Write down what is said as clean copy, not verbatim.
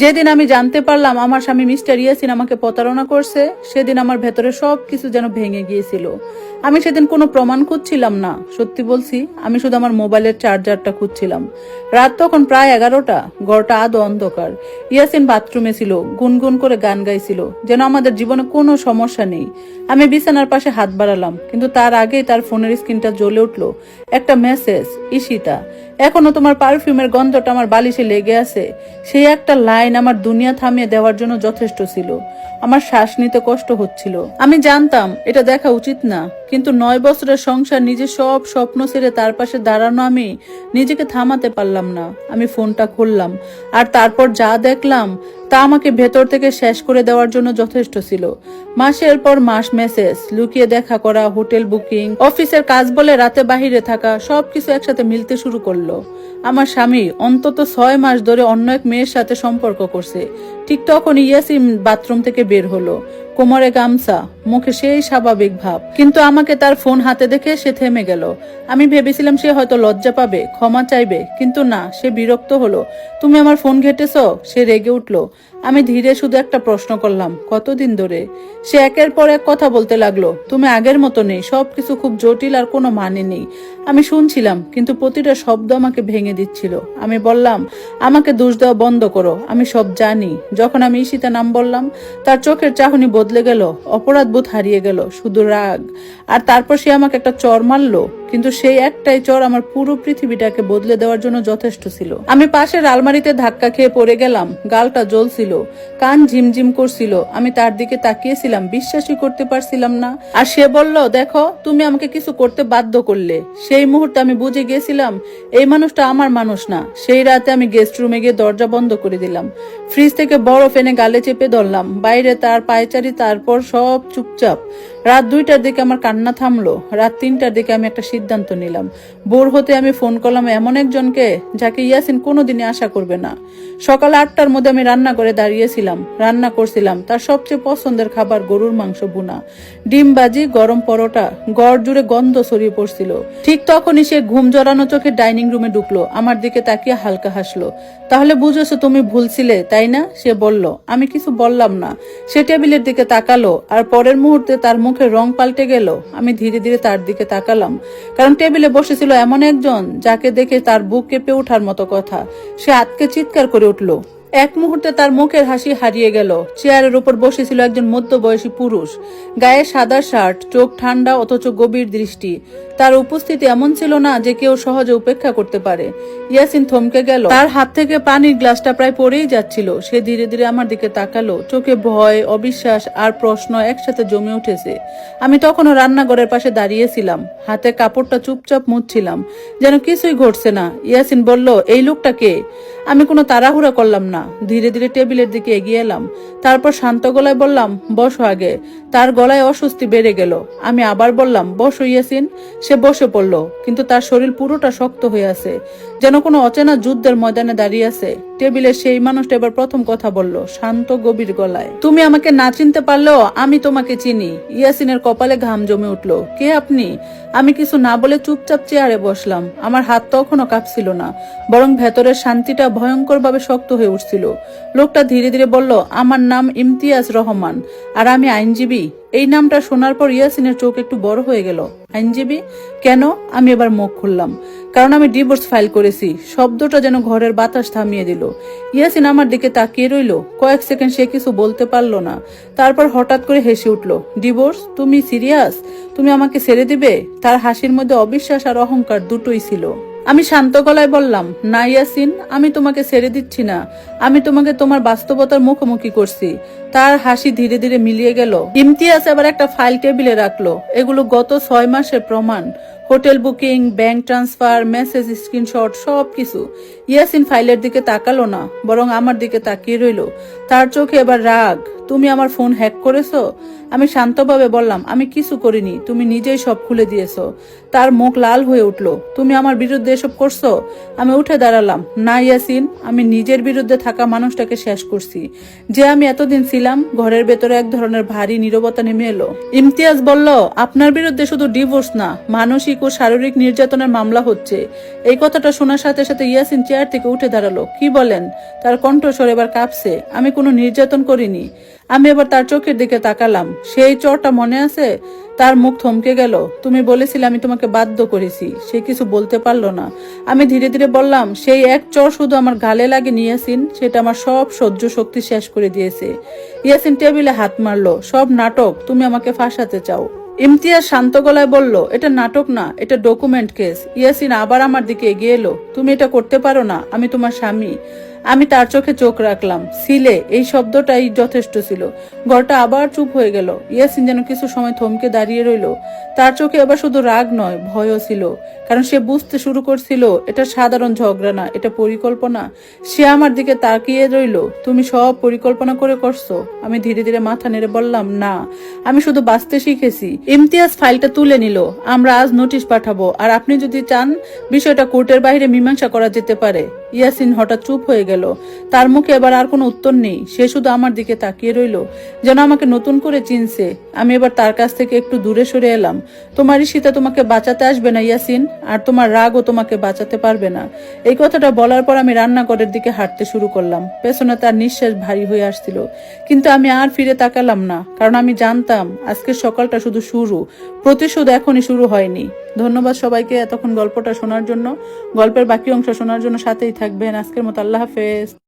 যেদিন আমি জানতে পারলাম আমার স্বামী মিস্টার ইয়াসিন আমাকে প্রতারণা করছে, সেদিন আমার ভেতরে সবকিছু যেন ভেঙে গিয়েছিল। আমি সেদিন কোনো প্রমাণ খুঁজছিলাম না, সত্যি বলছি, আমি শুধু আমার মোবাইলের চার্জারটা খুঁজছিলাম। রাত তখন প্রায় 11টা, ঘরটা আধো অন্ধকার। ইয়াসিন বাথরুমে ছিল, গুনগুন করে গান গাইছিল, যেন আমাদের জীবনে কোনো সমস্যা নেই। আমি বিছানার পাশে হাত বাড়ালাম, কিন্তু তার আগেই তার ফোনের স্ক্রিনটা জ্বলে উঠলো। একটা মেসেজ, ঈশিতা, এখনো তোমার পারফিউমের গন্ধটা আমার বালিশে লেগে আছে। সেই একটা লাইন আমার দুনিয়া থামিয়ে দেওয়ার জন্য যথেষ্ট ছিল। আমার শ্বাস নিতে কষ্ট হচ্ছিল। আমি জানতাম এটা দেখা উচিত না, কিন্তু 9 বছরের সংসার, নিজের সব স্বপ্ন ছেড়ে তার পাশে দাঁড়ানো আমি নিজেকে থামাতে পারলাম না। আমি ফোনটা খুললাম, আর তারপর যা দেখলাম তা আমাকে ভেতর থেকে শেষ করে দেওয়ার জন্য যথেষ্ট ছিল। মাসের পর মাস মেসেজ, লুকিয়ে দেখা করা, হোটেল বুকিং, অফিসের কাজ বলে রাতে বাহিরে থাকা, সবকিছু একসাথে মিলতে শুরু করলো। আমার স্বামী অন্তত 6 মাস ধরে অন্য এক মেয়ের সাথে সম্পর্ক করছে। ঠিক তখন ইয়াসিন বাথরুম থেকে বের হলো, কোমরে গামছা, মুখে সেই স্বাভাবিক ভাব, কিন্তু আমাকে তার ফোন হাতে দেখে সে থেমে গেল। আমি ভেবেছিলাম সে হয়তো লজ্জা পাবে, ক্ষমা চাইবে, কিন্তু না, সে বিরক্ত হলো। তুমি আমার ফোন ঘেটেছো? সে রেগে উঠলো। আমি ধীরে শুধু একটা প্রশ্ন করলাম, কতদিন ধরে? সে একের পর এক কথা বলতে লাগলো, তুমি আগের মতো নেই, সবকিছু খুব জটিল, আর কোনো মানে নেই। আমি শুনছিলাম, কিন্তু প্রতিটা শব্দ আমাকে ভেঙে দিচ্ছিল। আমি বললাম, আমাকে দোষ দেওয়া বন্ধ করো, আমি সব জানি। যখন আমি ঈশিতা নাম বললাম, তার চোখের চাহনি বদলে গেল, অপরাধ বোধ হারিয়ে গেল, শুধু রাগ। আর তারপর সে আমাকে একটা চর মারলো, কিন্তু সেই একটাই চর আমার পুরো পৃথিবীটাকে বদলে দেওয়ার জন্য যথেষ্ট ছিল। আমি পাশের আলমারিতে ধাক্কা খেয়ে পড়ে গেলাম, গালটা জ্বলছিল, কান ঝিমঝিম করছিল। আমি তার দিকে তাকিয়েছিলাম, বিশ্বাসই করতে পারছিলাম না। আর সে বলল, দেখো, তুমি আমাকে কিছু করতে বাধ্য করলে। সেই মুহূর্তে আমি বুঝে গিয়েছিলাম এই মানুষটা আমার মানুষ না। সেই রাতে আমি গেস্ট রুমে গিয়ে দরজা বন্ধ করে দিলাম, ফ্রিজ থেকে বরফ এনে গালে চেপে ধরলাম, বাইরে তার পায়চারি, তারপর সব চুপচাপ। রাত 2টার দিকে আমার কান্না থামলো। রাত 3টার দিকে আমি একটা সিদ্ধান্ত নিলাম। ভোর হতে আমি ফোন করলাম এমন একজনকে যাকে ইয়াসিন কোনোদিনই আশা করবে না। সকাল 8টার মধ্যে আমি রান্না করে দাঁড়িয়েছিলাম, রান্না করছিলাম তার সবচেয়ে পছন্দের খাবার, গরুর মাংস ভুনা, ডিম ভাজি, গরম পরোটা, ঘর জুড়ে গন্ধ ছড়িয়ে পড়ছিল। ঠিক তখনই সে ঘুম জড়ানো চোখে ডাইনিং রুমে ঢুকলো, আমার দিকে তাকিয়ে হালকা হাসলো। তাহলে বুঝেছো তুমি ভুলছিলে, তাই না? সে বলল। আমি কিছু বললাম না। সে টেবিলের দিকে তাকালো, আর পরের মুহূর্তে তার মুখের রং পাল্টে গেল। আমি ধীরে ধীরে তার দিকে তাকালাম, কারণ টেবিলে বসেছিল এমন একজন যাকে দেখে তার বুক কেঁপে ওঠার মতো কথা। সে আতকে চিৎকার করে উঠল। এক মুহূর্তে তার মুখের হাসি হারিয়ে গেল। চেয়ারের উপর বসেছিল একজন মধ্যবয়সী পুরুষ, গায়ে সাদা শার্ট, চোখ ঠান্ডা অথচ গভীর দৃষ্টি। তার উপস্থিতি এমন ছিল না যে কেউ সহজে উপেক্ষা করতে পারে। ইয়াসিন থমকে গেল, তার হাত থেকে পানির গ্লাসটা প্রায় পড়েই যাচ্ছিল। সে ধীরে ধীরে আমার দিকে তাকালো, চোখে ভয়, অবিশ্বাস আর প্রশ্ন একসাথে জমে উঠেছে। আমি তখনও রান্নাঘরের পাশে দাঁড়িয়েছিলাম, হাতে কাপড়টা চুপচাপ মুছছিলাম, যেন কিছুই ঘটছে না। ইয়াসিন বলল, এই লোকটা কে? আমি কোনো তাড়াহুড়া করলাম না, ধীরে ধীরে টেবিলের দিকে এগিয়ে এলাম। তারপর শান্ত গলায় বললাম, বসো আগে। তার গলায় অস্বস্তি বেড়ে গেল। আমি আবার বললাম, বসো ইয়াসিন। সে বসে পড়ল, কিন্তু তার শরীর পুরোটা শক্ত হয়ে আছে, যেন কোনো অচেনা যুদ্ধের ময়দানে দাঁড়িয়ে আছে। টেবিলের সেই মানুষটা এবার প্রথম কথা বলল, শান্ত গভীর গলায়, তুমি আমাকে না চিনতে পারলেও আমি তোমাকে চিনি। ইয়াসিনের কপালে ঘাম জমে উঠল। কে আপনি? আমি কিছু না বলে চুপচাপ চেয়ারে বসলাম। আমার হাত তখনও কাঁপছিল না, বরং ভেতরের শান্তিটা ভয়ঙ্কর ভাবে শক্ত হয়ে উঠছিল। লোকটা ধীরে ধীরে বলল, আমার নাম ইমতিয়াজ রহমান, আর আমি আইনজীবী। এই নামটা শোনার পর ইয়াসিনের চোখ একটু বড় হয়ে গেল। আইনজীবী? কেন? আমি এবার মুখ খুললাম, কারণ আমি ডিভোর্স ফাইল করেছি। শব্দটা যেন ঘরের বাতাস থামিয়ে দিল। ইয়াসিন আমার দিকে তাকিয়ে রইল। কয়েক সেকেন্ড সে কিছু বলতে পারলো না, তারপর হঠাৎ করে হেসে উঠল। ডিভোর্স? তুমি সিরিয়াস? তুমি আমাকে ছেড়ে দিবে? তার হাসির মধ্যে অবিশ্বাস আর অহংকার দুটোই ছিল। আমি শান্ত গলায় বললাম, না ইয়াসিন, আমি তোমাকে ছেড়ে দিচ্ছি না, আমি তোমাকে তোমার বাস্তবতার মুখোমুখি করছি। তার হাসি ধীরে ধীরে মিলিয়ে গেল। ইমতিয়াজ এবার একটা ফাইল টেবিলে রাখলো। এগুলো গত 6 মাসের প্রমাণ, hotel booking, bank transfer, message, screenshot, সবকিছু। ইয়াসিন ফাইলের দিকে তাকালো না, বরং আমার দিকে তাকিয়ে রইল। তার চোখে এবার রাগ। তুমি আমার ফোন হ্যাক করেছো? আমি শান্তভাবে বললাম, আমি কিছু করিনি, তুমি নিজেই সব খুলে দিয়েছো। তার মুখ লাল হয়ে উঠলো। তুমি আমার বিরুদ্ধে এসব করছো? আমি উঠে দাঁড়ালাম। না ইয়াসিন, আমি নিজের বিরুদ্ধে থাকা মানুষটাকে শেষ করছি। যে আমি এতদিন ছিলাম। ঘরের ভেতরে এক ধরনের ভারী নীরবতা নেমে এলো। ইমতিয়াজ বলল, আপনার বিরুদ্ধে শুধু ডিভোর্স না, মানসিক ও শারীরিক নির্যাতনের মামলা হচ্ছে। এই কথাটা শোনার সাথে সাথে ইয়াসিন চেয়ার থেকে উঠে দাঁড়ালো। কি বলেন? তার কণ্ঠস্বর এবার কাঁপছে। আমি কোনো নির্যাতন করিনি। আমি এবার তার চোখের দিকে তাকালাম। সেই চরটা মনে আছে? তার মুখ থমকে গেল। তুমি বলেছিলে আমি তোমাকে বাধ্য করেছি। সে কিছু বলতে পারলো না। আমি ধীরে ধীরে বললাম, সেই এক চর শুধু আমার গালে লাগেনি ইয়াসিন, সেটা আমার সব সহ্য শক্তি শেষ করে দিয়েছে। ইয়াসিন টেবিলে হাত মারলো। সব নাটক, তুমি আমাকে ফাঁসাতে চাও। ইমতিয়াজ শান্ত গলায় বলল, এটা নাটক না, এটা ডকুমেন্ট কেস। ইয়াসিন আবার আমার দিকে এগিয়ে এলো। তুমি এটা করতে পারো না, আমি তোমার স্বামী। আমি তার চোখে চোখ রাখলাম। ছিলে, এই শব্দটাই যথেষ্ট ছিল। ঘরটা আবার চুপ হয়ে গেল। ইয়াসিন যেন কিছু সময় থমকে দাঁড়িয়ে রইল। তার চোখে এবার শুধু রাগ নয়, ভয়ও ছিল। কারণ সে বুঝতে শুরু করছিল এটা সাধারণ ঝগড়া না, এটা পরিকল্পনা। সে আমার দিকে তাকিয়ে রইল। তুমি সব পরিকল্পনা করে করছো? আমি ধীরে ধীরে মাথা নেড়ে বললাম, না, আমি শুধু বাঁচতে শিখেছি। ইমতিয়াজ ফাইলটা তুলে নিল। আমরা আজ নোটিশ পাঠাবো, আর আপনি যদি চান বিষয়টা কোর্টের বাইরে মীমাংসা করা যেতে পারে। ইয়াসিন হঠাৎ চুপ হয়ে গেল। তার মুখে এবার আর কোনো উত্তর নেই। সে শুধু আমার দিকে তাকিয়ে রইল, যেন আমাকে নতুন করে চিনছে। আমি এবার তার কাছ থেকে একটু দূরে সরে এলাম। তোমার ঈশিতা তোমাকে বাঁচাতে আসবে না ইয়াসিন, আর তোমার রাগও তোমাকে বাঁচাতে পারবে না। এই কথাটা বলার পর আমি রান্নাঘরের দিকে হাঁটতে শুরু করলাম। পেছনে তার নিঃশ্বাস ভারী হয়ে আসছিল, কিন্তু আমি আর ফিরে তাকালাম না, কারণ আমি জানতাম আজকের সকালটা শুধু শুরু, প্রতিশোধ এখনই শুরু হয়নি। ধন্যবাদ সবাইকে এতক্ষণ গল্পটা শোনার জন্য। গল্পের বাকি অংশ শোনার জন্য সাথেই থাকবেন। আজকের মতো আল্লাহ হাফেজ।